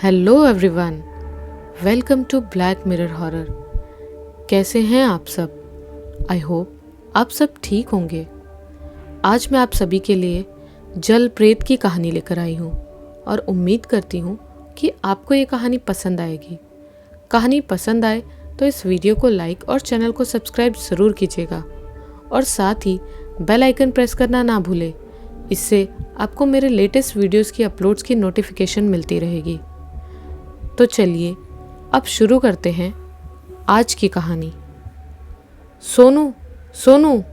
Hello everyone, welcome to Black Mirror horror. कैसे हैं आप सब? आई होप आप सब ठीक होंगे। आज मैं आप सभी के लिए जल प्रेत की कहानी लेकर आई हूँ और उम्मीद करती हूँ कि आपको ये कहानी पसंद आएगी। कहानी पसंद आए तो इस वीडियो को लाइक और चैनल को सब्सक्राइब ज़रूर कीजिएगा और साथ ही बेल आइकन प्रेस करना ना भूलें। इससे आपको मेरे लेटेस्ट वीडियोस की अपलोड्स की नोटिफिकेशन मिलती रहेगी। तो चलिए अब शुरू करते हैं आज की कहानी। सोनू, सोनू,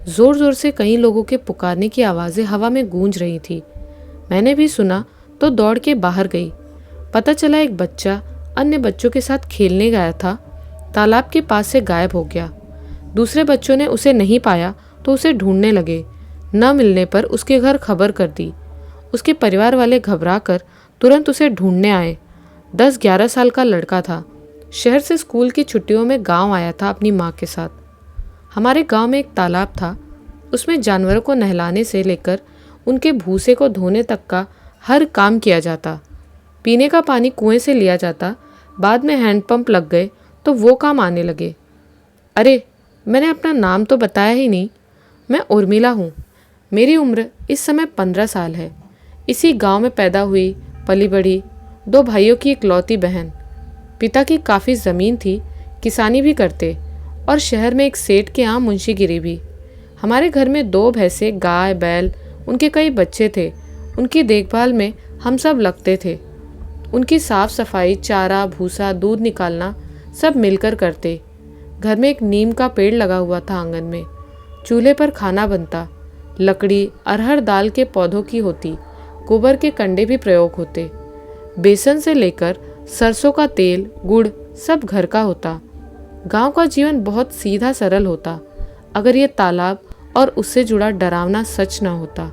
ज़ोर ज़ोर से कई लोगों के पुकारने की आवाज़ें हवा में गूंज रही थी। मैंने भी सुना तो दौड़ के बाहर गई। पता चला एक बच्चा अन्य बच्चों के साथ खेलने गया था, तालाब के पास से गायब हो गया। दूसरे बच्चों ने उसे नहीं पाया तो उसे ढूंढने लगे। न मिलने पर उसके घर खबर कर दी। उसके परिवार वाले घबरा कर तुरंत उसे ढूंढने आए। 10-11 साल का लड़का था। शहर से स्कूल की छुट्टियों में गांव आया था अपनी माँ के साथ। हमारे गांव में एक तालाब था। उसमें जानवरों को नहलाने से लेकर उनके भूसे को धोने तक का हर काम किया जाता। पीने का पानी कुएं से लिया जाता। बाद में हैंडपंप लग गए तो वो काम आने लगे। अरे, मैंने अपना नाम तो बताया ही नहीं। मैं उर्मिला हूँ। मेरी उम्र इस समय 15 साल है। इसी गांव में पैदा हुई, पली बड़ी, 2 भाइयों की इकलौती बहन। पिता की काफ़ी ज़मीन थी, किसानी भी करते और शहर में एक सेठ के यहाँ मुंशीगिरी भी। हमारे घर में 2 भैंसे, गाय, बैल, उनके कई बच्चे थे। उनकी देखभाल में हम सब लगते थे। उनकी साफ़ सफाई, चारा, भूसा, दूध निकालना सब मिलकर करते। घर में एक नीम का पेड़ लगा हुआ था आंगन में। चूल्हे पर खाना बनता। लकड़ी अरहर दाल के पौधों की होती। गोबर के कंडे भी प्रयोग होते। बेसन से लेकर सरसों का तेल, गुड़ सब घर का होता। गांव का जीवन बहुत सीधा सरल होता अगर ये तालाब और उससे जुड़ा डरावना सच न होता।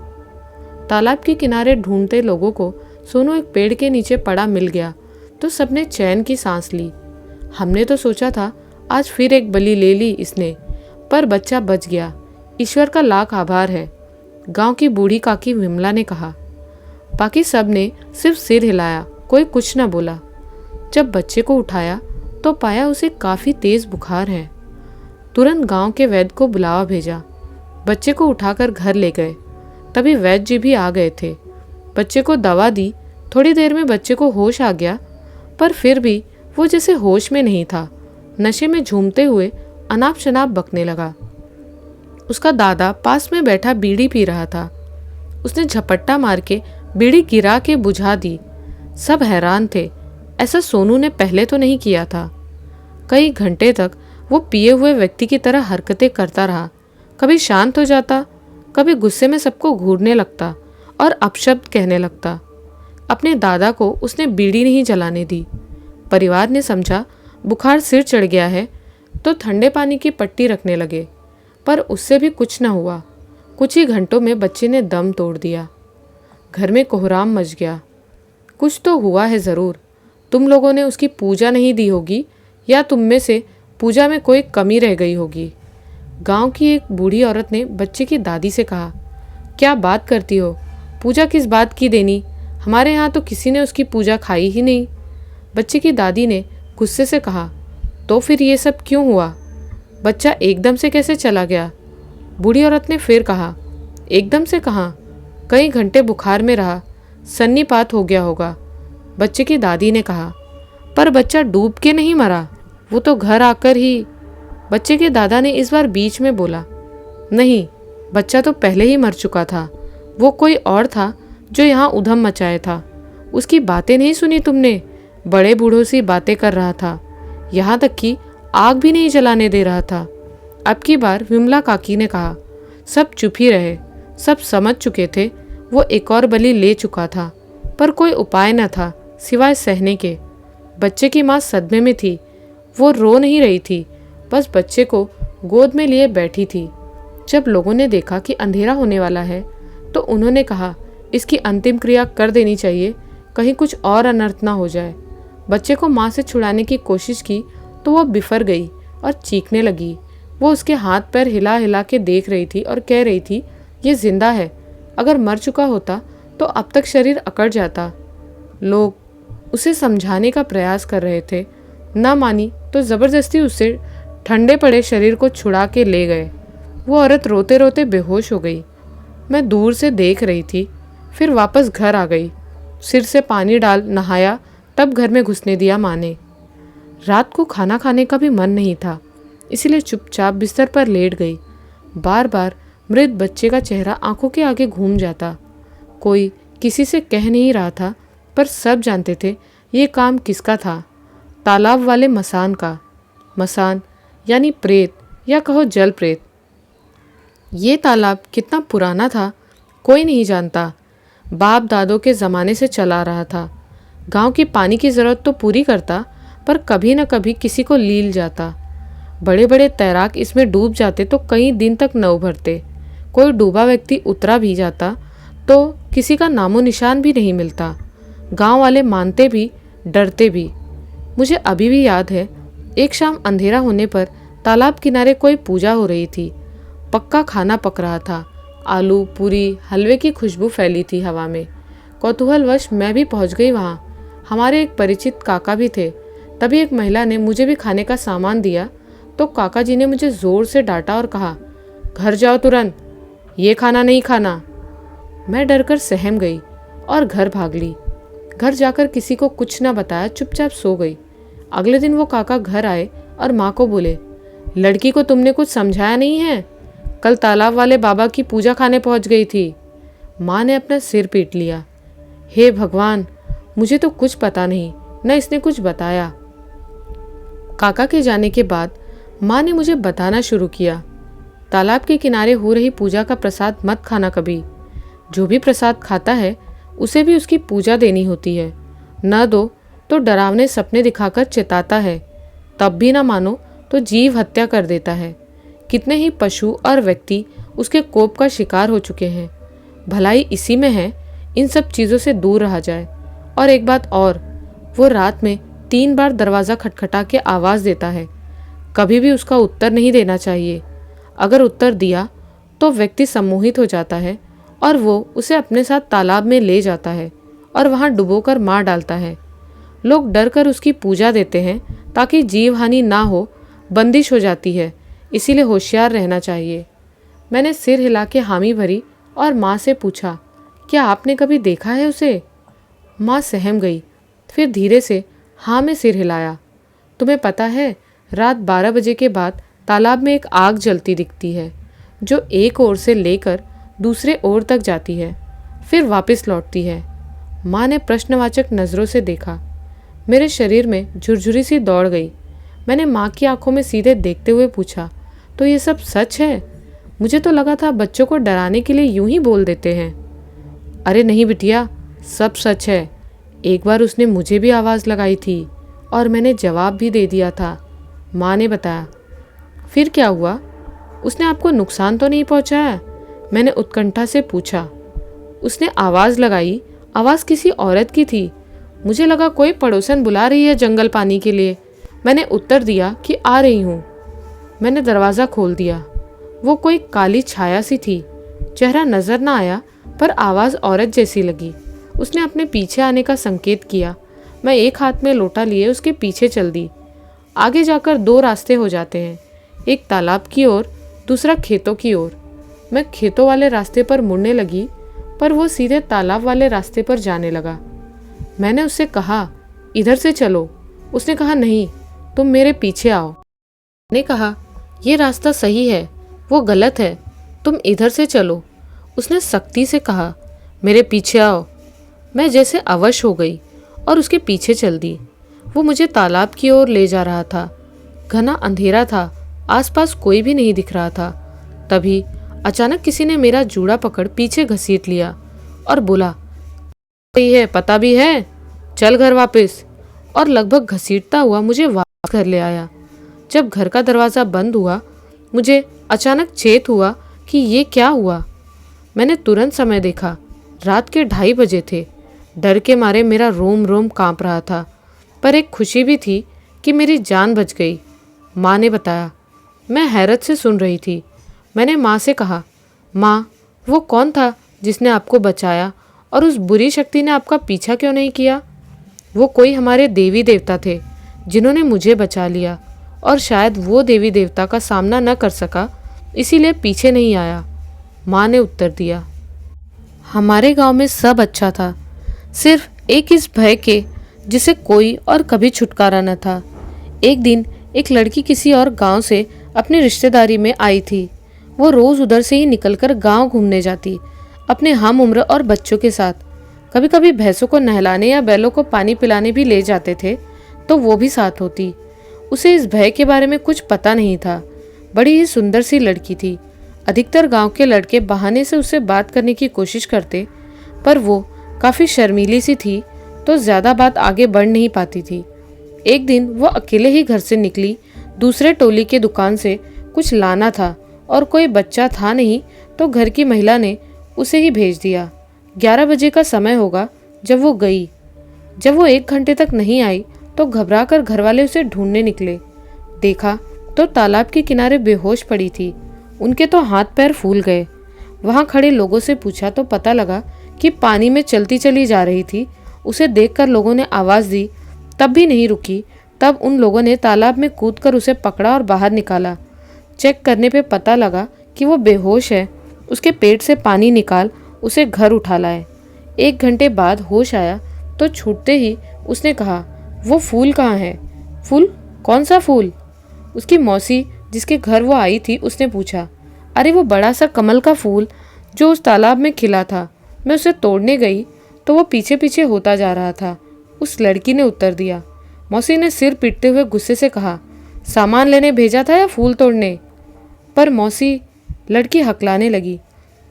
तालाब के किनारे ढूंढते लोगों को सोनू एक पेड़ के नीचे पड़ा मिल गया तो सबने चैन की सांस ली। हमने तो सोचा था आज फिर एक बलि ले ली इसने, पर बच्चा बच गया। ईश्वर का लाख आभार है, गांव की बूढ़ी काकी विमला ने कहा। बाकी सब ने सिर्फ सिर हिलाया, कोई कुछ न बोला। जब बच्चे को उठाया तो पाया उसे काफ़ी तेज़ बुखार है। तुरंत गांव के वैद्य को बुलावा भेजा। बच्चे को उठाकर घर ले गए। तभी वैद्य जी भी आ गए थे। बच्चे को दवा दी। थोड़ी देर में बच्चे को होश आ गया, पर फिर भी वो जैसे होश में नहीं था। नशे में झूमते हुए अनाप शनाप बकने लगा। उसका दादा पास में बैठा बीड़ी पी रहा था। उसने झपट्टा मार के बीड़ी गिरा के बुझा दी। सब हैरान थे, ऐसा सोनू ने पहले तो नहीं किया था। कई घंटे तक वो पिए हुए व्यक्ति की तरह हरकतें करता रहा। कभी शांत हो जाता, कभी गुस्से में सबको घूरने लगता और अपशब्द कहने लगता। अपने दादा को उसने बीड़ी नहीं जलाने दी। परिवार ने समझा बुखार सिर चढ़ गया है तो ठंडे पानी की पट्टी रखने लगे, पर उससे भी कुछ न हुआ। कुछ ही घंटों में बच्चे ने दम तोड़ दिया। घर में कोहराम मच गया। कुछ तो हुआ है ज़रूर। तुम लोगों ने उसकी पूजा नहीं दी होगी या तुम में से पूजा में कोई कमी रह गई होगी। गांव की एक बूढ़ी औरत ने बच्चे की दादी से कहा, क्या बात करती हो? पूजा किस बात की देनी? हमारे यहाँ तो किसी ने उसकी पूजा खाई ही नहीं। बच्चे की दादी ने गुस्से से कहा, तो फिर ये सब क्यों हुआ? बच्चा एकदम से कैसे चला गया? बूढ़ी औरत ने फिर कहा, एकदम से कहाँ, कई घंटे बुखार में रहा, सन्नीपात हो गया होगा। बच्चे की दादी ने कहा, पर बच्चा डूब के नहीं मरा, वो तो घर आकर ही। बच्चे के दादा ने इस बार बीच में बोला, नहीं, बच्चा तो पहले ही मर चुका था। वो कोई और था जो यहाँ उधम मचाया था। उसकी बातें नहीं सुनी तुमने? बड़े बूढ़ों सी बातें कर रहा था, यहाँ तक कि आग भी नहीं जलाने दे रहा था। अब की बार विमला काकी ने कहा। सब चुप ही रहे। सब समझ चुके थे वो एक और बलि ले चुका था, पर कोई उपाय न था सिवाय सहने के। बच्चे की माँ सदमे में थी। वो रो नहीं रही थी, बस बच्चे को गोद में लिए बैठी थी। जब लोगों ने देखा कि अंधेरा होने वाला है तो उन्होंने कहा, इसकी अंतिम क्रिया कर देनी चाहिए, कहीं कुछ और अनर्थ ना हो जाए। बच्चे को माँ से छुड़ाने की कोशिश की तो वो बिफर गई और चीखने लगी। वो उसके हाथ पैर हिला हिला के देख रही थी और कह रही थी, ये जिंदा है, अगर मर चुका होता तो अब तक शरीर अकड़ जाता। लोग उसे समझाने का प्रयास कर रहे थे। ना मानी तो ज़बरदस्ती उससे ठंडे पड़े शरीर को छुड़ा के ले गए। वो औरत रोते रोते बेहोश हो गई। मैं दूर से देख रही थी, फिर वापस घर आ गई। सिर से पानी डाल नहाया, तब घर में घुसने दिया माँ ने। रात को खाना खाने का भी मन नहीं था, इसलिए चुपचाप बिस्तर पर लेट गई। बार बार मृत बच्चे का चेहरा आंखों के आगे घूम जाता। कोई किसी से कह नहीं रहा था, पर सब जानते थे ये काम किसका था। तालाब वाले मसान का। मसान यानी प्रेत, या कहो जल प्रेत। ये तालाब कितना पुराना था कोई नहीं जानता। बाप दादों के ज़माने से चला रहा था। गांव की पानी की ज़रूरत तो पूरी करता, पर कभी न कभी किसी को लील जाता। बड़े बड़े तैराक इसमें डूब जाते तो कई दिन तक न उभरते। कोई डूबा व्यक्ति उतरा भी जाता तो किसी का नामो निशान भी नहीं मिलता। गांव वाले मानते भी, डरते भी। मुझे अभी भी याद है, एक शाम अंधेरा होने पर तालाब किनारे कोई पूजा हो रही थी। पक्का खाना पक रहा था। आलू, पूरी, हलवे की खुशबू फैली थी हवा में। कौतूहलवश मैं भी पहुंच गई वहाँ। हमारे एक परिचित काका भी थे। तभी एक महिला ने मुझे भी खाने का सामान दिया तो काका जी ने मुझे ज़ोर से डांटा और कहा, घर जाओ तुरंत, ये खाना नहीं खाना। मैं डरकर सहम गई और घर भाग ली। घर जाकर किसी को कुछ ना बताया, चुपचाप सो गई। अगले दिन वो काका घर आए और माँ को बोले, लड़की को तुमने कुछ समझाया नहीं है? कल तालाब वाले बाबा की पूजा खाने पहुंच गई थी। माँ ने अपना सिर पीट लिया। हे भगवान, मुझे तो कुछ पता नहीं, न इसने कुछ बताया। काका के जाने के बाद माँ ने मुझे बताना शुरू किया, तालाब के किनारे हो रही पूजा का प्रसाद मत खाना कभी। जो भी प्रसाद खाता है उसे भी उसकी पूजा देनी होती है। न दो तो डरावने सपने दिखाकर चेताता है, तब भी ना मानो तो जीव हत्या कर देता है। कितने ही पशु और व्यक्ति उसके कोप का शिकार हो चुके हैं। भलाई इसी में है, इन सब चीज़ों से दूर रहा जाए। और एक बात और, वो रात में 3 बार दरवाज़ा खटखटा के आवाज़ देता है। कभी भी उसका उत्तर नहीं देना चाहिए। अगर उत्तर दिया तो व्यक्ति सम्मोहित हो जाता है और वो उसे अपने साथ तालाब में ले जाता है और वहाँ डुबोकर मार डालता है। लोग डर कर उसकी पूजा देते हैं ताकि जीव हानि ना हो, बंदिश हो जाती है, इसीलिए होशियार रहना चाहिए। मैंने सिर हिला के हामी भरी और माँ से पूछा, क्या आपने कभी देखा है उसे? माँ सहम गई, फिर धीरे से हाँ में सिर हिलाया। तुम्हें पता है, रात 12 बजे के बाद तालाब में एक आग जलती दिखती है, जो एक ओर से लेकर दूसरे ओर तक जाती है, फिर वापस लौटती है। माँ ने प्रश्नवाचक नज़रों से देखा। मेरे शरीर में झुरझुरी सी दौड़ गई। मैंने माँ की आंखों में सीधे देखते हुए पूछा, तो ये सब सच है? मुझे तो लगा था बच्चों को डराने के लिए यूं ही बोल देते हैं। अरे नहीं बिटिया, सब सच है। एक बार उसने मुझे भी आवाज़ लगाई थी और मैंने जवाब भी दे दिया था, माँ ने बताया। फिर क्या हुआ? उसने आपको नुकसान तो नहीं पहुँचाया? मैंने उत्कंठा से पूछा। उसने आवाज़ लगाई, आवाज़ किसी औरत की थी। मुझे लगा कोई पड़ोसन बुला रही है जंगल पानी के लिए। मैंने उत्तर दिया कि आ रही हूँ। मैंने दरवाज़ा खोल दिया। वो कोई काली छाया सी थी। चेहरा नज़र ना आया, पर आवाज़ औरत जैसी लगी। उसने अपने पीछे आने का संकेत किया। मैं एक हाथ में लोटा लिए उसके पीछे चल दी। आगे जाकर 2 रास्ते हो जाते हैं, एक तालाब की ओर, दूसरा खेतों की ओर। मैं खेतों वाले रास्ते पर मुड़ने लगी, पर वो सीधे तालाब वाले रास्ते पर जाने लगा। मैंने उससे कहा, इधर से चलो। उसने कहा, नहीं, तुम मेरे पीछे आओ। मैंने कहा, ये रास्ता सही है, वो गलत है, तुम इधर से चलो। उसने सख्ती से कहा, मेरे पीछे आओ। मैं जैसे अवश हो गई और उसके पीछे चल दी। वो मुझे तालाब की ओर ले जा रहा था। घना अंधेरा था, आसपास कोई भी नहीं दिख रहा था। तभी अचानक किसी ने मेरा जूड़ा पकड़ पीछे घसीट लिया और बोला, सही है, पता भी है, चल घर वापस। और लगभग घसीटता हुआ मुझे वापस घर ले आया। जब घर का दरवाज़ा बंद हुआ, मुझे अचानक चेत हुआ कि ये क्या हुआ। मैंने तुरंत समय देखा, रात के 2:30 बजे थे। डर के मारे मेरा रोम रोम कांप रहा था, पर एक खुशी भी थी कि मेरी जान बच गई। माँ ने बताया। मैं हैरत से सुन रही थी। मैंने माँ से कहा, माँ, वो कौन था जिसने आपको बचाया और उस बुरी शक्ति ने आपका पीछा क्यों नहीं किया? वो कोई हमारे देवी देवता थे जिन्होंने मुझे बचा लिया, और शायद वो देवी देवता का सामना न कर सका, इसीलिए पीछे नहीं आया। माँ ने उत्तर दिया। हमारे गांव में सब अच्छा था, सिर्फ एक इस भय के जिसे कोई और कभी छुटकारा न था। एक दिन एक लड़की किसी और गांव से अपनी रिश्तेदारी में आई थी। वो रोज उधर से ही निकलकर गांव घूमने जाती, अपने हम उम्र और बच्चों के साथ। कभी कभी भैंसों को नहलाने या बैलों को पानी पिलाने भी ले जाते थे, तो वो भी साथ होती। उसे इस भय के बारे में कुछ पता नहीं था। बड़ी ही सुंदर सी लड़की थी। अधिकतर गांव के लड़के बहाने से उससे बात करने की कोशिश करते, पर वो काफ़ी शर्मीली सी थी, तो ज़्यादा बात आगे बढ़ नहीं पाती थी। एक दिन वो अकेले ही घर से निकली। दूसरे टोली के दुकान से कुछ लाना था और कोई बच्चा था नहीं, तो घर की महिला ने उसे ही भेज दिया। 11 बजे का समय होगा जब वो गई। जब वो 1 घंटे तक नहीं आई तो घबराकर घरवाले उसे ढूंढने निकले। देखा तो तालाब के किनारे बेहोश पड़ी थी। उनके तो हाथ पैर फूल गए। वहां खड़े लोगों से पूछा तो पता लगा कि पानी में चलती चली जा रही थी। उसे देखकर लोगों ने आवाज़ दी, तब भी नहीं रुकी। तब उन लोगों ने तालाब में कूदकर उसे पकड़ा और बाहर निकाला। चेक करने पे पता लगा कि वो बेहोश है। उसके पेट से पानी निकाल उसे घर उठा लाए। 1 घंटे बाद होश आया तो छूटते ही उसने कहा, वो फूल कहाँ है? फूल? कौन सा फूल? उसकी मौसी जिसके घर वो आई थी उसने पूछा। अरे वो बड़ा सा कमल का फूल जो उस तालाब में खिला था। मैं उसे तोड़ने गई तो वो पीछे पीछे होता जा रहा था, उस लड़की ने उत्तर दिया। मौसी ने सिर पीटते हुए गुस्से से कहा, सामान लेने भेजा था या फूल तोड़ने? पर मौसी, लड़की हकलाने लगी।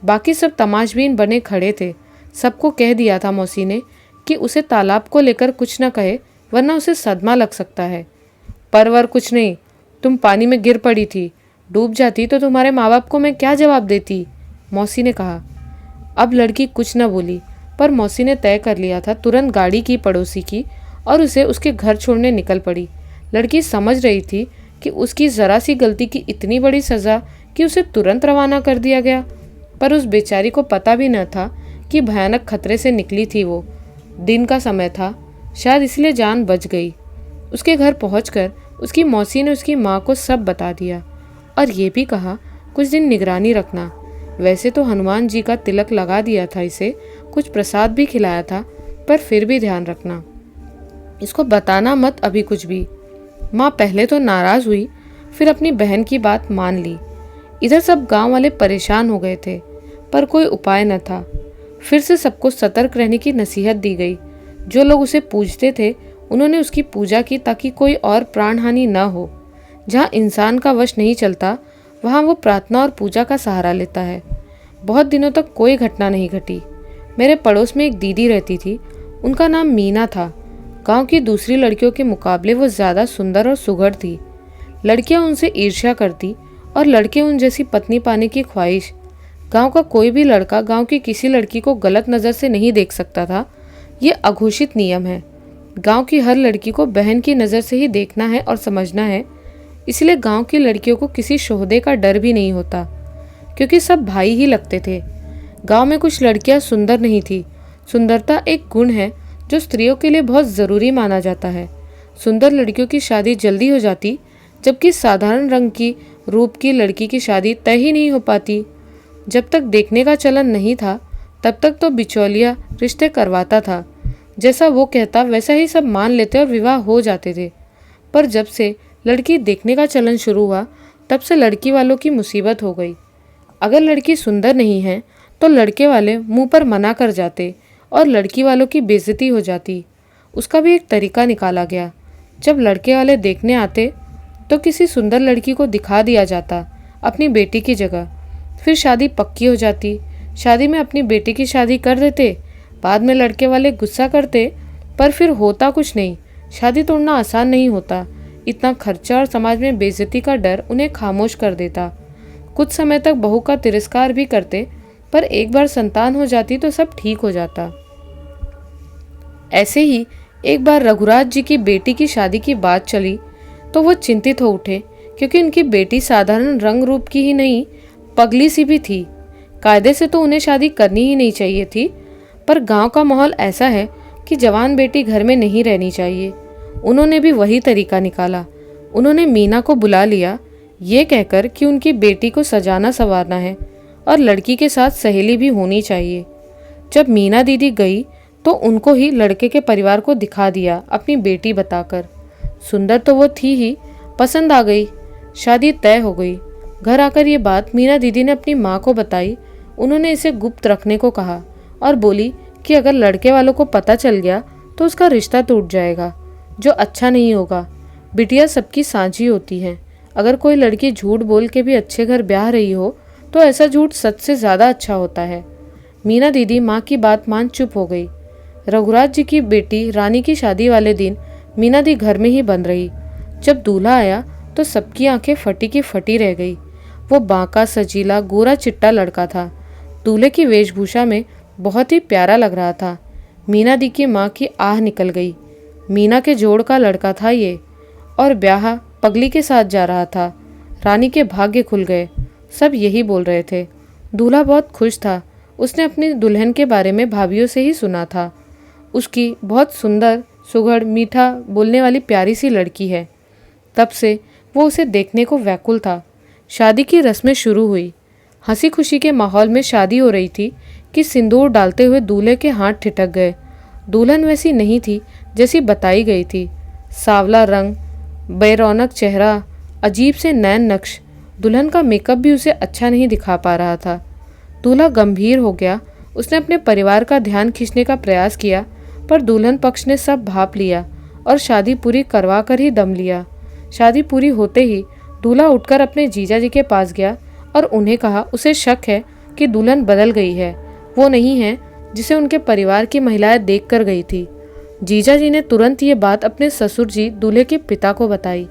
बाकी सब तमाशबीन बने खड़े थे। सबको कह दिया था मौसी ने कि उसे तालाब को लेकर कुछ न कहे, वरना उसे सदमा लग सकता है। परवर कुछ नहीं, तुम पानी में गिर पड़ी थी। डूब जाती तो तुम्हारे माँ बाप को मैं क्या जवाब देती? मौसी ने कहा। अब लड़की कुछ न बोली, पर मौसी ने तय कर लिया था। तुरंत गाड़ी की पड़ोसी की और उसे उसके घर छोड़ने निकल पड़ी। लड़की समझ रही थी कि उसकी ज़रा सी गलती की इतनी बड़ी सज़ा कि उसे तुरंत रवाना कर दिया गया, पर उस बेचारी को पता भी न था कि भयानक खतरे से निकली थी वो। दिन का समय था, शायद इसलिए जान बच गई। उसके घर पहुंचकर उसकी मौसी ने उसकी माँ को सब बता दिया और ये भी कहा, कुछ दिन निगरानी रखना। वैसे तो हनुमान जी का तिलक लगा दिया था इसे, कुछ प्रसाद भी खिलाया था, पर फिर भी ध्यान रखना, इसको बताना मत अभी कुछ भी। माँ पहले तो नाराज़ हुई, फिर अपनी बहन की बात मान ली। इधर सब गांव वाले परेशान हो गए थे, पर कोई उपाय न था। फिर से सबको सतर्क रहने की नसीहत दी गई। जो लोग उसे पूजते थे उन्होंने उसकी पूजा की ताकि कोई और प्राण हानि न हो। जहाँ इंसान का वश नहीं चलता वहाँ वो प्रार्थना और पूजा का सहारा लेता है। बहुत दिनों तक कोई घटना नहीं घटी। मेरे पड़ोस में एक दीदी रहती थी, उनका नाम मीना था। गांव की दूसरी लड़कियों के मुकाबले वो ज़्यादा सुंदर और सुघड़ थी। लड़कियां उनसे ईर्ष्या करती और लड़के उन जैसी पत्नी पाने की ख्वाहिश। गांव का कोई भी लड़का गांव की किसी लड़की को गलत नज़र से नहीं देख सकता था। ये अघोषित नियम है। गांव की हर लड़की को बहन की नज़र से ही देखना है और समझना है। इसलिए गांव की लड़कियों को किसी शोहदे का डर भी नहीं होता, क्योंकि सब भाई ही लगते थे। गांव में कुछ लड़कियां सुंदर नहीं थी। सुंदरता एक गुण है जो स्त्रियों के लिए बहुत ज़रूरी माना जाता है। सुंदर लड़कियों की शादी जल्दी हो जाती, जबकि साधारण रंग की रूप की लड़की की शादी तय ही नहीं हो पाती। जब तक देखने का चलन नहीं था तब तक तो बिचौलिया रिश्ते करवाता था। जैसा वो कहता वैसा ही सब मान लेते और विवाह हो जाते थे। पर जब से लड़की देखने का चलन शुरू हुआ तब से लड़की वालों की मुसीबत हो गई। अगर लड़की सुंदर नहीं है तो लड़के वाले मुंह पर मना कर जाते और लड़की वालों की बेइज्जती हो जाती। उसका भी एक तरीका निकाला गया। जब लड़के वाले देखने आते तो किसी सुंदर लड़की को दिखा दिया जाता अपनी बेटी की जगह। फिर शादी पक्की हो जाती। शादी में अपनी बेटी की शादी कर देते। बाद में लड़के वाले गुस्सा करते, पर फिर होता कुछ नहीं। शादी तोड़ना आसान नहीं होता। इतना खर्चा और समाज में बेइज्जती का डर उन्हें खामोश कर देता। कुछ समय तक बहू का तिरस्कार भी करते, पर एक बार संतान हो जाती तो सब ठीक हो जाता। ऐसे ही एक बार रघुराज जी की बेटी की शादी की बात चली तो वो चिंतित हो उठे, क्योंकि उनकी बेटी साधारण रंग रूप की ही नहीं, पगली सी भी थी। कायदे से तो उन्हें शादी करनी ही नहीं चाहिए थी, पर गांव का माहौल ऐसा है कि जवान बेटी घर में नहीं रहनी चाहिए। उन्होंने भी वही तरीका निकाला। उन्होंने मीना को बुला लिया, ये कहकर कि उनकी बेटी को सजाना संवारना है और लड़की के साथ सहेली भी होनी चाहिए। जब मीना दीदी गई तो उनको ही लड़के के परिवार को दिखा दिया अपनी बेटी बताकर। सुंदर तो वो थी ही, पसंद आ गई। शादी तय हो गई। घर आकर ये बात मीना दीदी ने अपनी माँ को बताई। उन्होंने इसे गुप्त रखने को कहा और बोली कि अगर लड़के वालों को पता चल गया तो उसका रिश्ता टूट जाएगा, जो अच्छा नहीं होगा। बिटिया सबकी साझी होती हैं। अगर कोई लड़की झूठ बोल के भी अच्छे घर ब्याह रही हो तो ऐसा झूठ सच से ज़्यादा अच्छा होता है। मीना दीदी माँ की बात मान चुप हो गई। रघुराज जी की बेटी रानी की शादी वाले दिन मीना दी घर में ही बंद रही। जब दूल्हा आया तो सबकी आंखें फटी की फटी रह गई। वो बांका, सजीला, गोरा चिट्टा लड़का था। दूल्हे की वेशभूषा में बहुत ही प्यारा लग रहा था। मीना दी की माँ की आह निकल गई। मीना के जोड़ का लड़का था ये, और ब्याह पगली के साथ जा रहा था। रानी के भाग्य खुल गए, सब यही बोल रहे थे। दूल्हा बहुत खुश था। उसने अपनी दुल्हन के बारे में भाभियों से ही सुना था। उसकी बहुत सुंदर, सुघड़, मीठा बोलने वाली प्यारी सी लड़की है। तब से वो उसे देखने को व्याकुल था। शादी की रस्में शुरू हुई। हंसी खुशी के माहौल में शादी हो रही थी कि सिंदूर डालते हुए दूल्हे के हाथ ठिठक गए। दुल्हन वैसी नहीं थी जैसी बताई गई थी। सांवला रंग, बेरौनक चेहरा, अजीब से नैन नक्श। दुल्हन का मेकअप भी उसे अच्छा नहीं दिखा पा रहा था। दूल्हा गंभीर हो गया। उसने अपने परिवार का ध्यान खींचने का प्रयास किया, पर दुल्हन पक्ष ने सब भाप लिया और शादी पूरी करवा कर ही दम लिया। शादी पूरी होते ही दूल्हा उठकर अपने जीजा जी के पास गया और उन्हें कहा उसे शक है कि दुल्हन बदल गई है, वो नहीं है जिसे उनके परिवार की महिलाएं देख कर गई थी। जीजा जी ने तुरंत ये बात अपने ससुर जी दूल्हे के पिता को बताई।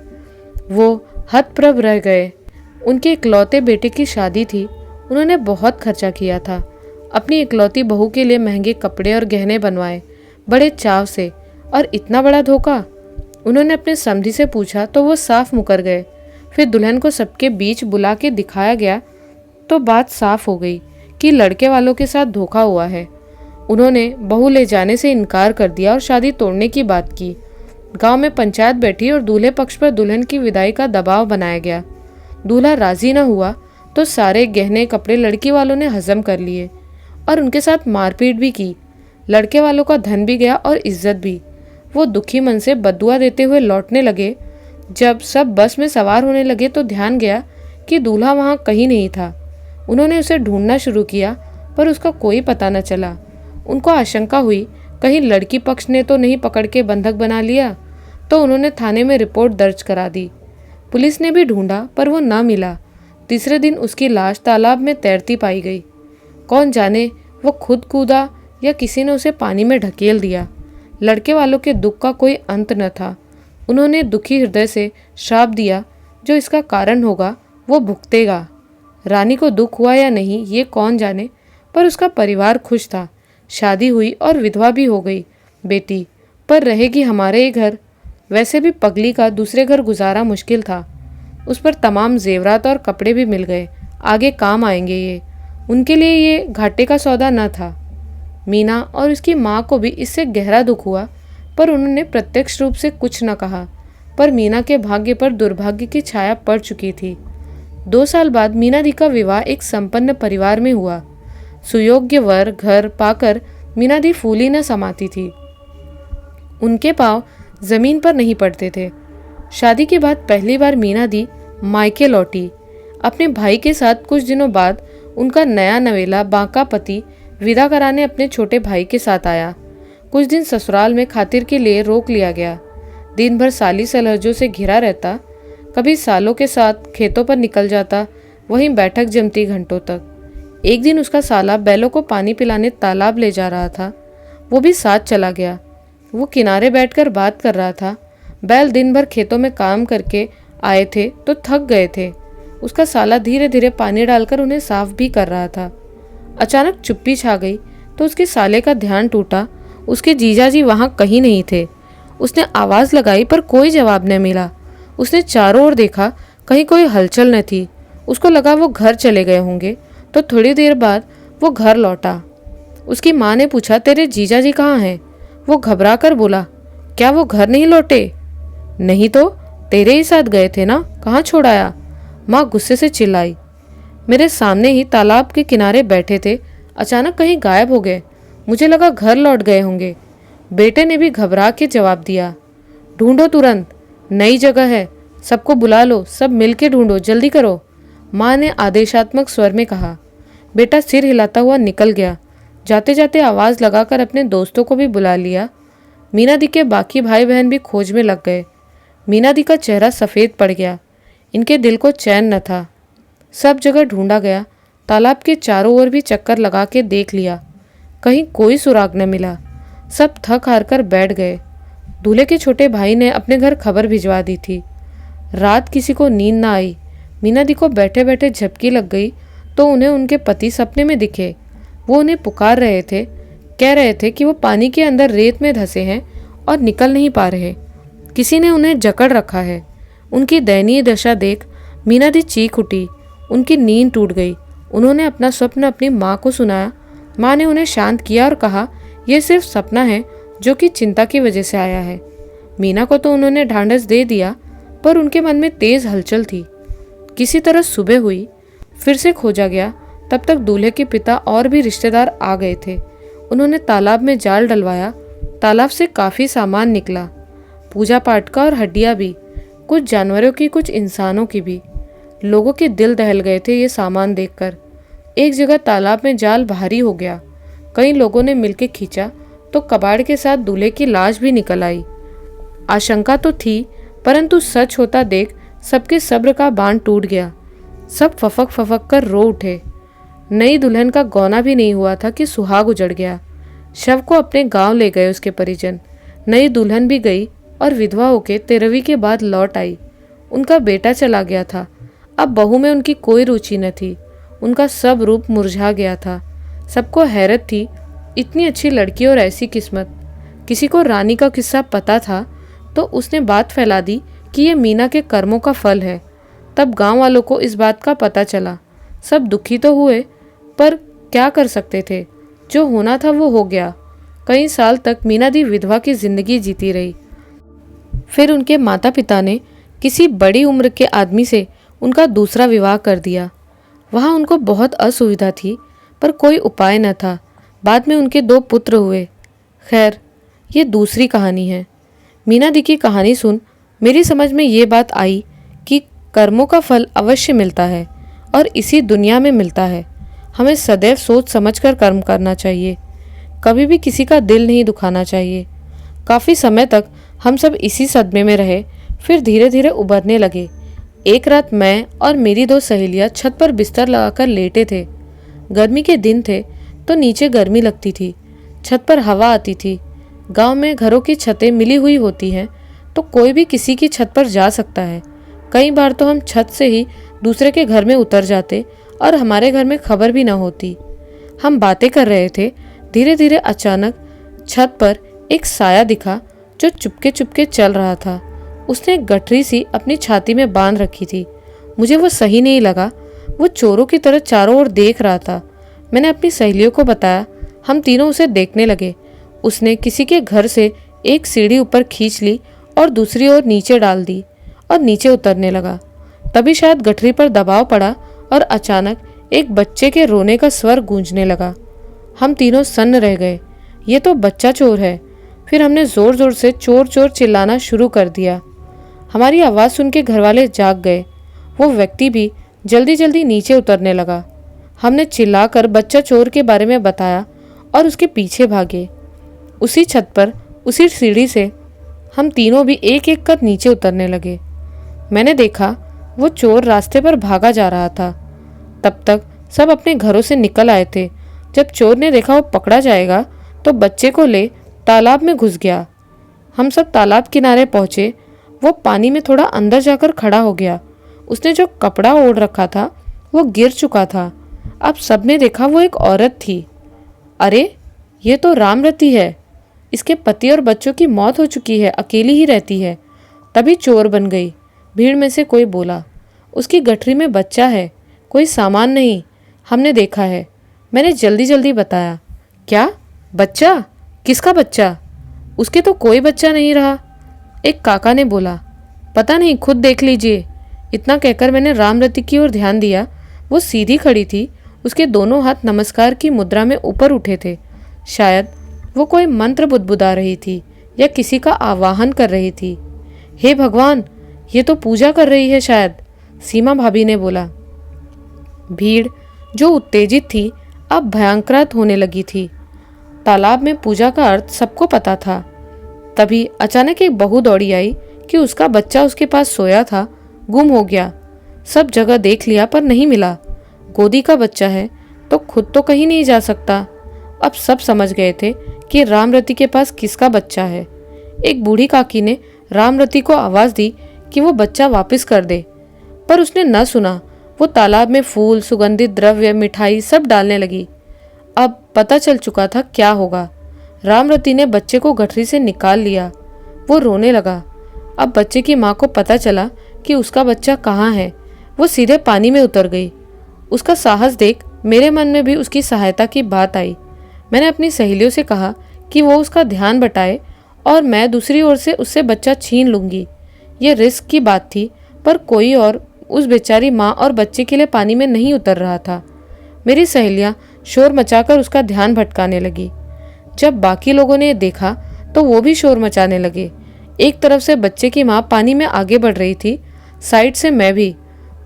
वो हतप्रभ रह गए। उनके इकलौते बेटे की शादी थी। उन्होंने बहुत खर्चा किया था। अपनी इकलौती बहू के लिए महंगे कपड़े और गहने बनवाए, बड़े चाव से। और इतना बड़ा धोखा? उन्होंने अपने समधी से पूछा तो वो साफ मुकर गए। फिर दुल्हन को सबके बीच बुला के दिखाया गया तो बात साफ हो गई कि लड़के वालों के साथ धोखा हुआ है। उन्होंने बहू ले जाने से इनकार कर दिया और शादी तोड़ने की बात की। गांव में पंचायत बैठी और दूल्हे पक्ष पर दुल्हन की विदाई का दबाव बनाया गया। दूल्हा राजी न हुआ तो सारे गहने कपड़े लड़की वालों ने हजम कर लिए और उनके साथ मारपीट भी की। लड़के वालों का धन भी गया और इज्जत भी। वो दुखी मन से बद्दुआ देते हुए लौटने लगे। जब सब बस में सवार होने लगे तो ध्यान गया कि दूल्हा वहाँ कहीं नहीं था। उन्होंने उसे ढूंढना शुरू किया पर उसका कोई पता न चला। उनको आशंका हुई कहीं लड़की पक्ष ने तो नहीं पकड़ के बंधक बना लिया, तो उन्होंने थाने में रिपोर्ट दर्ज करा दी। पुलिस ने भी ढूंढा पर वो न मिला। तीसरे दिन उसकी लाश तालाब में तैरती पाई गई। कौन जाने वो खुद कूदा या किसी ने उसे पानी में ढकेल दिया। लड़के वालों के दुख का कोई अंत न था। उन्होंने दुखी हृदय से श्राप दिया, जो इसका कारण होगा वो भुगतेगा। रानी को दुख हुआ या नहीं ये कौन जाने, पर उसका परिवार खुश था। शादी हुई और विधवा भी हो गई बेटी, पर रहेगी हमारे ही घर। वैसे भी पगली का दूसरे घर गुजारा मुश्किल था। उस पर तमाम जेवरात और कपड़े भी मिल गए। आगे काम आएंगे ये। उनके लिए ये घाटे का सौदा न था। मीना और उसकी माँ को भी इससे गहरा दुख हुआ, पर उन्होंने प्रत्यक्ष रूप से कुछ न कहा। पर मीना के भाग्य पर दुर्भाग्य की छाया पड़ चुकी थी। 2 साल बाद मीना दी का विवाह एक संपन्न परिवार में हुआ। सुयोग्य वर घर पाकर मीना दी फूली न समाती थी। उनके पांव जमीन पर नहीं पड़ते थे। शादी के बाद पहली बार मीना दी मायके लौटी। अपने भाई के साथ कुछ दिनों बाद उनका नया नवेला बांका पति विदा कराने अपने छोटे भाई के साथ आया। कुछ दिन ससुराल में खातिर के लिए रोक लिया गया। दिन भर साली सलहजों से घिरा रहता। कभी सालों के साथ खेतों पर निकल जाता, वहीं बैठक जमती घंटों तक। एक दिन उसका साला बैलों को पानी पिलाने तालाब ले जा रहा था। वो भी साथ चला गया। वो किनारे बैठकर बात कर रहा था। बैल दिन भर खेतों में काम करके आए थे तो थक गए थे। उसका साला धीरे धीरे पानी डालकर उन्हें साफ भी कर रहा था। अचानक चुप्पी छा गई तो उसके साले का ध्यान टूटा। उसके जीजाजी वहाँ कहीं नहीं थे। उसने आवाज़ लगाई पर कोई जवाब न मिला। उसने चारों ओर देखा, कहीं कोई हलचल न थी। उसको लगा वो घर चले गए होंगे, तो थोड़ी देर बाद वो घर लौटा। उसकी माँ ने पूछा, तेरे जीजाजी कहाँ हैं? वो घबरा कर बोला, क्या वो घर नहीं लौटे? नहीं तो, तेरे ही साथ गए थे ना, कहाँ छोड़ाया? माँ गुस्से से चिल्लाई। मेरे सामने ही तालाब के किनारे बैठे थे, अचानक कहीं गायब हो गए। मुझे लगा घर लौट गए होंगे। बेटे ने भी घबरा के जवाब दिया, ढूंढो तुरंत, नई जगह है, सबको बुला लो, सब मिलके ढूंढो, जल्दी करो, माँ ने आदेशात्मक स्वर में कहा। बेटा सिर हिलाता हुआ निकल गया। जाते जाते आवाज़ लगाकर अपने दोस्तों को भी बुला लिया। मीना दी के बाकी भाई बहन भी खोज में लग गए। मीना दी का चेहरा सफ़ेद पड़ गया। इनके दिल को चैन न था। सब जगह ढूंढा गया, तालाब के चारों ओर भी चक्कर लगा के देख लिया, कहीं कोई सुराग न मिला। सब थक हार कर बैठ गए। दूल्हे के छोटे भाई ने अपने घर खबर भिजवा दी थी। रात किसी को नींद ना आई। मीना दी को बैठे बैठे झपकी लग गई तो उन्हें उनके पति सपने में दिखे। वो उन्हें पुकार रहे थे, कह रहे थे कि वो पानी के अंदर रेत में धंसे हैं और निकल नहीं पा रहे। किसी ने उन्हें जकड़ रखा है। उनकी दयनीय दशा देख मीना दी चीख उठी। उनकी नींद टूट गई। उन्होंने अपना स्वप्न अपनी माँ को सुनाया। माँ ने उन्हें शांत किया और कहा, यह सिर्फ सपना है जो कि चिंता की वजह से आया है। मीना को तो उन्होंने ढांढस दे दिया, पर उनके मन में तेज हलचल थी। किसी तरह सुबह हुई, फिर से खोजा गया। तब तक दूल्हे के पिता और भी रिश्तेदार आ गए थे। उन्होंने तालाब में जाल डलवाया। तालाब से काफ़ी सामान निकला, पूजा पाठ का और हड्डियाँ भी, कुछ जानवरों की, कुछ इंसानों की भी। लोगों के दिल दहल गए थे ये सामान देखकर। एक जगह तालाब में जाल भारी हो गया। कई लोगों ने मिलकर खींचा तो कबाड़ के साथ दूल्हे की लाश भी निकल आई। आशंका तो थी, परंतु सच होता देख सबके सब्र का बांध टूट गया। सब फफक फफक कर रो उठे। नई दुल्हन का गौना भी नहीं हुआ था कि सुहाग उजड़ गया। शव को अपने गांव ले गए उसके परिजन। नई दुल्हन भी गई और विधवा होके 13वीं के बाद लौट आई। उनका बेटा चला गया था। अब बहू में उनकी कोई रुचि न थी। उनका सब रूप मुरझा गया था। सबको हैरत थी, इतनी अच्छी लड़की और ऐसी किस्मत। किसी को रानी का किस्सा पता था तो उसने बात फैला दी कि ये मीना के कर्मों का फल है। तब गांव वालों को इस बात का पता चला। सब दुखी तो हुए, पर क्या कर सकते थे। जो होना था वो हो गया। कई साल तक मीना दी विधवा की जिंदगी जीती रही। फिर उनके माता पिता ने किसी बड़ी उम्र के आदमी से उनका दूसरा विवाह कर दिया। वहाँ उनको बहुत असुविधा थी, पर कोई उपाय न था। बाद में उनके 2 पुत्र हुए। खैर, ये दूसरी कहानी है। मीना दी की कहानी सुन मेरी समझ में ये बात आई कि कर्मों का फल अवश्य मिलता है और इसी दुनिया में मिलता है। हमें सदैव सोच समझकर कर्म करना चाहिए। कभी भी किसी का दिल नहीं दुखाना चाहिए। काफ़ी समय तक हम सब इसी सदमे में रहे, फिर धीरे धीरे उभरने लगे। एक रात मैं और मेरी 2 सहेलियां छत पर बिस्तर लगाकर लेटे थे। गर्मी के दिन थे तो नीचे गर्मी लगती थी, छत पर हवा आती थी। गांव में घरों की छतें मिली हुई होती हैं तो कोई भी किसी की छत पर जा सकता है। कई बार तो हम छत से ही दूसरे के घर में उतर जाते और हमारे घर में खबर भी न होती। हम बातें कर रहे थे। धीरे धीरे अचानक छत पर एक साया दिखा जो चुपके चुपके चल रहा था। उसने एक गठरी सी अपनी छाती में बांध रखी थी। मुझे वो सही नहीं लगा। वो चोरों की तरह चारों ओर देख रहा था। मैंने अपनी सहेलियों को बताया। हम तीनों उसे देखने लगे। उसने किसी के घर से एक सीढ़ी ऊपर खींच ली और दूसरी ओर नीचे डाल दी और नीचे उतरने लगा। तभी शायद गठरी पर दबाव पड़ा और अचानक एक बच्चे के रोने का स्वर गूंजने लगा। हम तीनों सन्न रह गए। ये तो बच्चा चोर है। फिर हमने जोर जोर से चोर चोर चिल्लाना शुरू कर दिया। हमारी आवाज़ सुन के घरवाले जाग गए। वो व्यक्ति भी जल्दी जल्दी नीचे उतरने लगा। हमने चिल्लाकर बच्चा चोर के बारे में बताया और उसके पीछे भागे। उसी छत पर, उसी सीढ़ी से हम तीनों भी एक एक कर नीचे उतरने लगे। मैंने देखा वो चोर रास्ते पर भागा जा रहा था। तब तक सब अपने घरों से निकल आए थे। जब चोर ने देखा वो पकड़ा जाएगा तो बच्चे को ले तालाब में घुस गया। हम सब तालाब किनारे पहुंचे। वो पानी में थोड़ा अंदर जाकर खड़ा हो गया। उसने जो कपड़ा ओढ़ रखा था वो गिर चुका था। अब सबने देखा वो एक औरत थी। अरे, ये तो रामरती है। इसके पति और बच्चों की मौत हो चुकी है, अकेली ही रहती है, तभी चोर बन गई। भीड़ में से कोई बोला, उसकी गठरी में बच्चा है, कोई सामान नहीं, हमने देखा है। मैंने जल्दी जल्दी बताया। क्या बच्चा? किसका बच्चा? उसके तो कोई बच्चा नहीं रहा। एक काका ने बोला, पता नहीं, खुद देख लीजिए। इतना कहकर मैंने रामरती की ओर ध्यान दिया। वो सीधी खड़ी थी, उसके दोनों हाथ नमस्कार की मुद्रा में ऊपर उठे थे। शायद वो कोई मंत्र बुदबुदा रही थी या किसी का आवाहन कर रही थी। हे भगवान, ये तो पूजा कर रही है शायद, सीमा भाभी ने बोला। भीड़ जो उत्तेजित थी अब भयंकर होने लगी थी। तालाब में पूजा का अर्थ सबको पता था। तभी अचानक एक बहू दौड़ी आई कि उसका बच्चा उसके पास सोया था, गुम हो गया। सब जगह देख लिया पर नहीं मिला। गोदी का बच्चा है तो खुद तो कहीं नहीं जा सकता। अब सब समझ गए थे कि रामरती के पास किसका बच्चा है। एक बूढ़ी काकी ने रामरती को आवाज दी कि वो बच्चा वापस कर दे, पर उसने न सुना। वो तालाब में फूल, सुगंधित द्रव्य, मिठाई सब डालने लगी। अब पता चल चुका था क्या होगा। रामरती ने बच्चे को गठरी से निकाल लिया। वो रोने लगा। अब बच्चे की माँ को पता चला कि उसका बच्चा कहाँ है। वो सीधे पानी में उतर गई। उसका साहस देख मेरे मन में भी उसकी सहायता की बात आई। मैंने अपनी सहेलियों से कहा कि वो उसका ध्यान बटाए और मैं दूसरी ओर से उससे बच्चा छीन लूंगी। ये रिस्क की बात थी, पर कोई और उस बेचारी माँ और बच्चे के लिए पानी में नहीं उतर रहा था। मेरी सहेलियाँ शोर मचाकर उसका ध्यान भटकाने लगी। जब बाकी लोगों ने देखा तो वो भी शोर मचाने लगे। एक तरफ से बच्चे की माँ पानी में आगे बढ़ रही थी, साइड से मैं भी।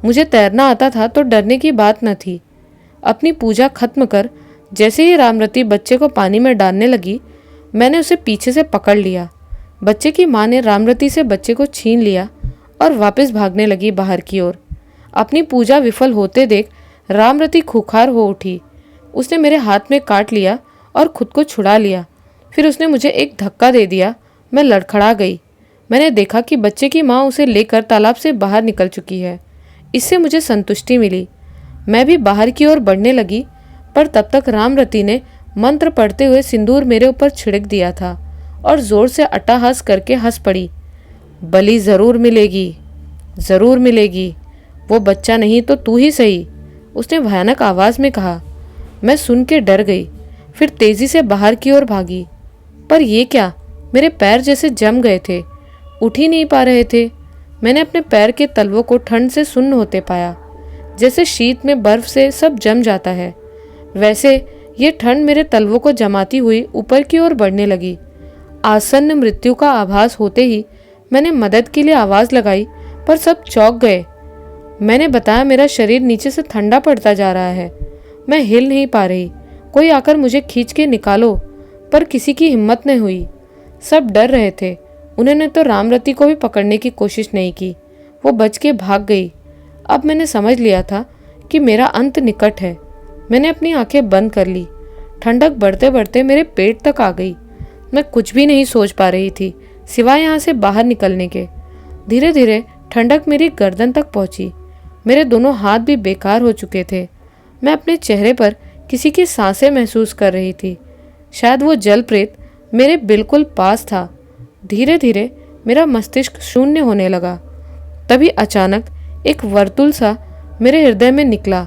मुझे तैरना आता था तो डरने की बात न थी। अपनी पूजा खत्म कर जैसे ही रामरती बच्चे को पानी में डालने लगी, मैंने उसे पीछे से पकड़ लिया। बच्चे की माँ ने रामरती से बच्चे को छीन लिया और वापस भागने लगी बाहर की ओर। अपनी पूजा विफल होते देख रामरती खूंखार हो उठी। उसने मेरे हाथ में काट लिया और खुद को छुड़ा लिया। फिर उसने मुझे एक धक्का दे दिया। मैं लड़खड़ा गई। मैंने देखा कि बच्चे की माँ उसे लेकर तालाब से बाहर निकल चुकी है। इससे मुझे संतुष्टि मिली। मैं भी बाहर की ओर बढ़ने लगी, पर तब तक रामरती ने मंत्र पढ़ते हुए सिंदूर मेरे ऊपर छिड़क दिया था और जोर से अट्टहास करके हंस पड़ी। बलि जरूर मिलेगी, जरूर मिलेगी। वो बच्चा नहीं तो तू ही सही, उसने भयानक आवाज में कहा। मैं सुन के डर गई, फिर तेजी से बाहर की ओर भागी। पर ये क्या, मेरे पैर जैसे जम गए थे, उठ ही नहीं पा रहे थे। मैंने अपने पैर के तलवों को ठंड से सुन्न होते पाया। जैसे शीत में बर्फ से सब जम जाता है, वैसे ये ठंड मेरे तलवों को जमाती हुई ऊपर की ओर बढ़ने लगी। आसन्न मृत्यु का आभास होते ही मैंने मदद के लिए आवाज लगाई, पर सब चौंक गए। मैंने बताया मेरा शरीर नीचे से ठंडा पड़ता जा रहा है, मैं हिल नहीं पा रही, कोई आकर मुझे खींच के निकालो। पर किसी की हिम्मत नहीं हुई। सब डर रहे थे। उन्होंने तो रामरती को भी पकड़ने की कोशिश नहीं की। वो बच के भाग गई। अब मैंने समझ लिया था कि मेरा अंत निकट है। मैंने अपनी आंखें बंद कर ली। ठंडक बढ़ते बढ़ते मेरे पेट तक आ गई। मैं कुछ भी नहीं सोच पा रही थी सिवाय यहाँ से बाहर निकलने के। धीरे धीरे ठंडक मेरी गर्दन तक पहुंची। मेरे दोनों हाथ भी बेकार हो चुके थे। मैं अपने चेहरे पर किसी की सांसें महसूस कर रही थी। शायद वो जल प्रेत मेरे बिल्कुल पास था। धीरे धीरे मेरा मस्तिष्क शून्य होने लगा। तभी अचानक एक वर्तुल सा मेरे हृदय में निकला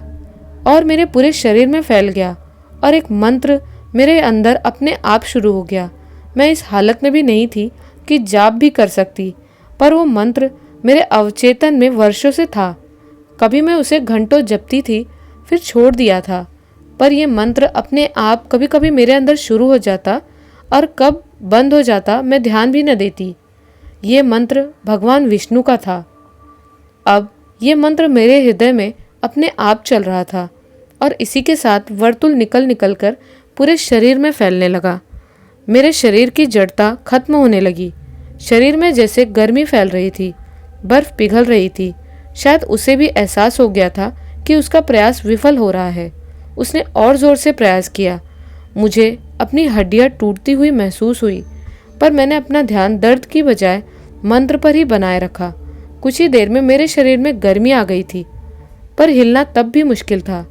और मेरे पूरे शरीर में फैल गया, और एक मंत्र मेरे अंदर अपने आप शुरू हो गया। मैं इस हालत में भी नहीं थी कि जाप भी कर सकती, पर वो मंत्र मेरे अवचेतन में वर्षों से था। कभी मैं उसे घंटों जपती थी, फिर छोड़ दिया था, पर यह मंत्र अपने आप कभी कभी मेरे अंदर शुरू हो जाता और कब बंद हो जाता मैं ध्यान भी न देती। ये मंत्र भगवान विष्णु का था। अब ये मंत्र मेरे हृदय में अपने आप चल रहा था और इसी के साथ वर्तुल निकल निकल कर पूरे शरीर में फैलने लगा। मेरे शरीर की जड़ता खत्म होने लगी। शरीर में जैसे गर्मी फैल रही थी, बर्फ पिघल रही थी। शायद उसे भी एहसास हो गया था कि उसका प्रयास विफल हो रहा है। उसने और जोर से प्रयास किया। मुझे अपनी हड्डियां टूटती हुई महसूस हुई, पर मैंने अपना ध्यान दर्द की बजाय मंत्र पर ही बनाए रखा। कुछ ही देर में मेरे शरीर में गर्मी आ गई थी, पर हिलना तब भी मुश्किल था।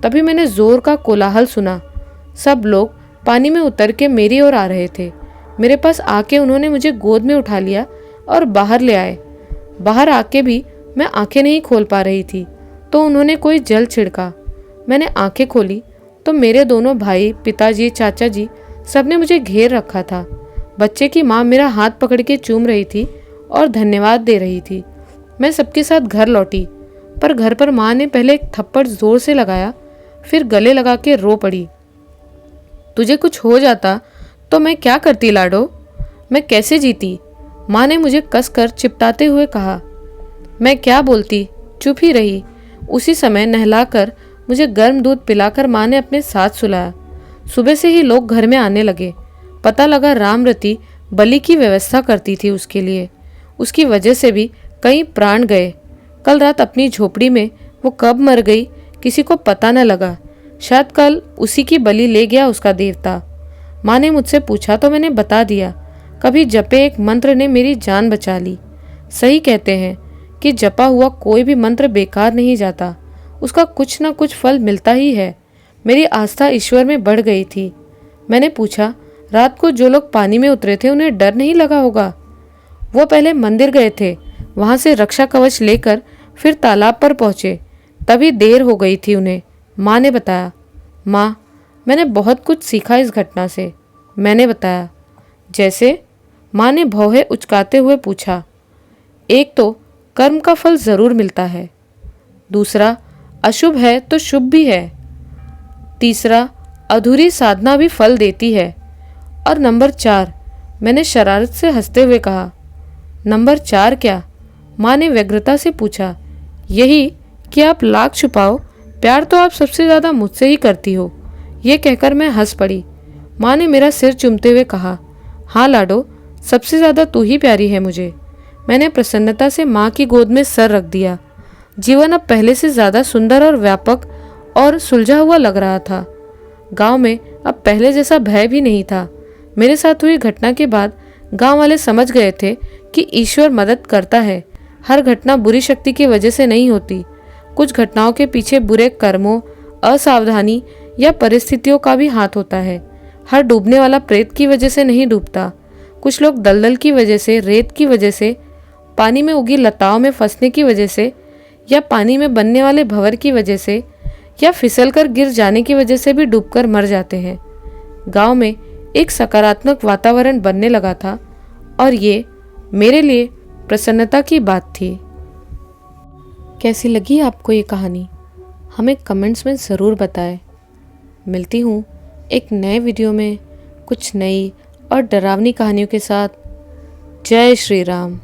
तभी मैंने जोर का कोलाहल सुना। सब लोग पानी में उतर के मेरी ओर आ रहे थे। मेरे पास आके उन्होंने मुझे गोद में उठा लिया और बाहर ले आए। बाहर आके भी मैं आंखें नहीं खोल पा रही थी, तो उन्होंने कोई जल छिड़का। मैंने आंखें खोली तो मेरे दोनों भाई, पिताजी, चाचा जी सबने मुझे घेर रखा था। बच्चे की माँ मेरा हाथ पकड़ के चूम रही थी और धन्यवाद दे रही थी। मैं सबके साथ घर लौटी, पर घर पर माँ ने पहले एक थप्पड़ जोर से लगाया, फिर गले लगा के रो पड़ी। तुझे कुछ हो जाता तो मैं क्या करती लाडो, मैं कैसे जीती? माँ ने मुझे कसकर चिपटाते हुए कहा। मैं क्या बोलती, चुप ही रही। उसी समय नहलाकर मुझे गर्म दूध पिलाकर माँ ने अपने साथ सुलाया। सुबह से ही लोग घर में आने लगे। पता लगा रामरती बलि की व्यवस्था करती थी उसके लिए। उसकी वजह से भी कई प्राण गए। कल रात अपनी झोपड़ी में वो कब मर गई किसी को पता न लगा। शायद कल उसी की बलि ले गया उसका देवता। माँ ने मुझसे पूछा तो मैंने बता दिया। कभी जपे एक मंत्र ने मेरी जान बचा ली। सही कहते हैं कि जपा हुआ कोई भी मंत्र बेकार नहीं जाता, उसका कुछ न कुछ फल मिलता ही है। मेरी आस्था ईश्वर में बढ़ गई थी। मैंने पूछा, रात को जो लोग पानी में उतरे थे उन्हें डर नहीं लगा होगा? वो पहले मंदिर गए थे, वहां से रक्षा कवच लेकर फिर तालाब पर पहुंचे, तभी देर हो गई थी उन्हें, माँ ने बताया। माँ, मैंने बहुत कुछ सीखा इस घटना से, मैंने बताया। जैसे? माँ ने भौहें उचकाते हुए पूछा। एक तो कर्म का फल जरूर मिलता है, दूसरा अशुभ है तो शुभ भी है, तीसरा अधूरी साधना भी फल देती है, और नंबर 4, मैंने शरारत से हंसते हुए कहा। नंबर 4 क्या? माँ ने व्यग्रता से पूछा। यही कि आप लाख छुपाओ, प्यार तो आप सबसे ज़्यादा मुझसे ही करती हो। ये कहकर मैं हंस पड़ी। माँ ने मेरा सिर चूमते हुए कहा, हाँ लाडो, सबसे ज़्यादा तू ही प्यारी है मुझे। मैंने प्रसन्नता से माँ की गोद में सर रख दिया। जीवन अब पहले से ज़्यादा सुंदर और व्यापक और सुलझा हुआ लग रहा था। गांव में अब पहले जैसा भय भी नहीं था। मेरे साथ हुई घटना के बाद गांव वाले समझ गए थे कि ईश्वर मदद करता है। हर घटना बुरी शक्ति की वजह से नहीं होती। कुछ घटनाओं के पीछे बुरे कर्मों, असावधानी या परिस्थितियों का भी हाथ होता है। हर डूबने वाला प्रेत की वजह से नहीं डूबता। कुछ लोग दलदल की वजह से, रेत की वजह से, पानी में उगी लताओं में फंसने की वजह से, या पानी में बनने वाले भंवर की वजह से, या फिसलकर गिर जाने की वजह से भी डूबकर मर जाते हैं। गांव में एक सकारात्मक वातावरण बनने लगा था और ये मेरे लिए प्रसन्नता की बात थी। कैसी लगी आपको ये कहानी? हमें कमेंट्स में ज़रूर बताएं। मिलती हूँ एक नए वीडियो में कुछ नई और डरावनी कहानियों के साथ। जय श्री राम।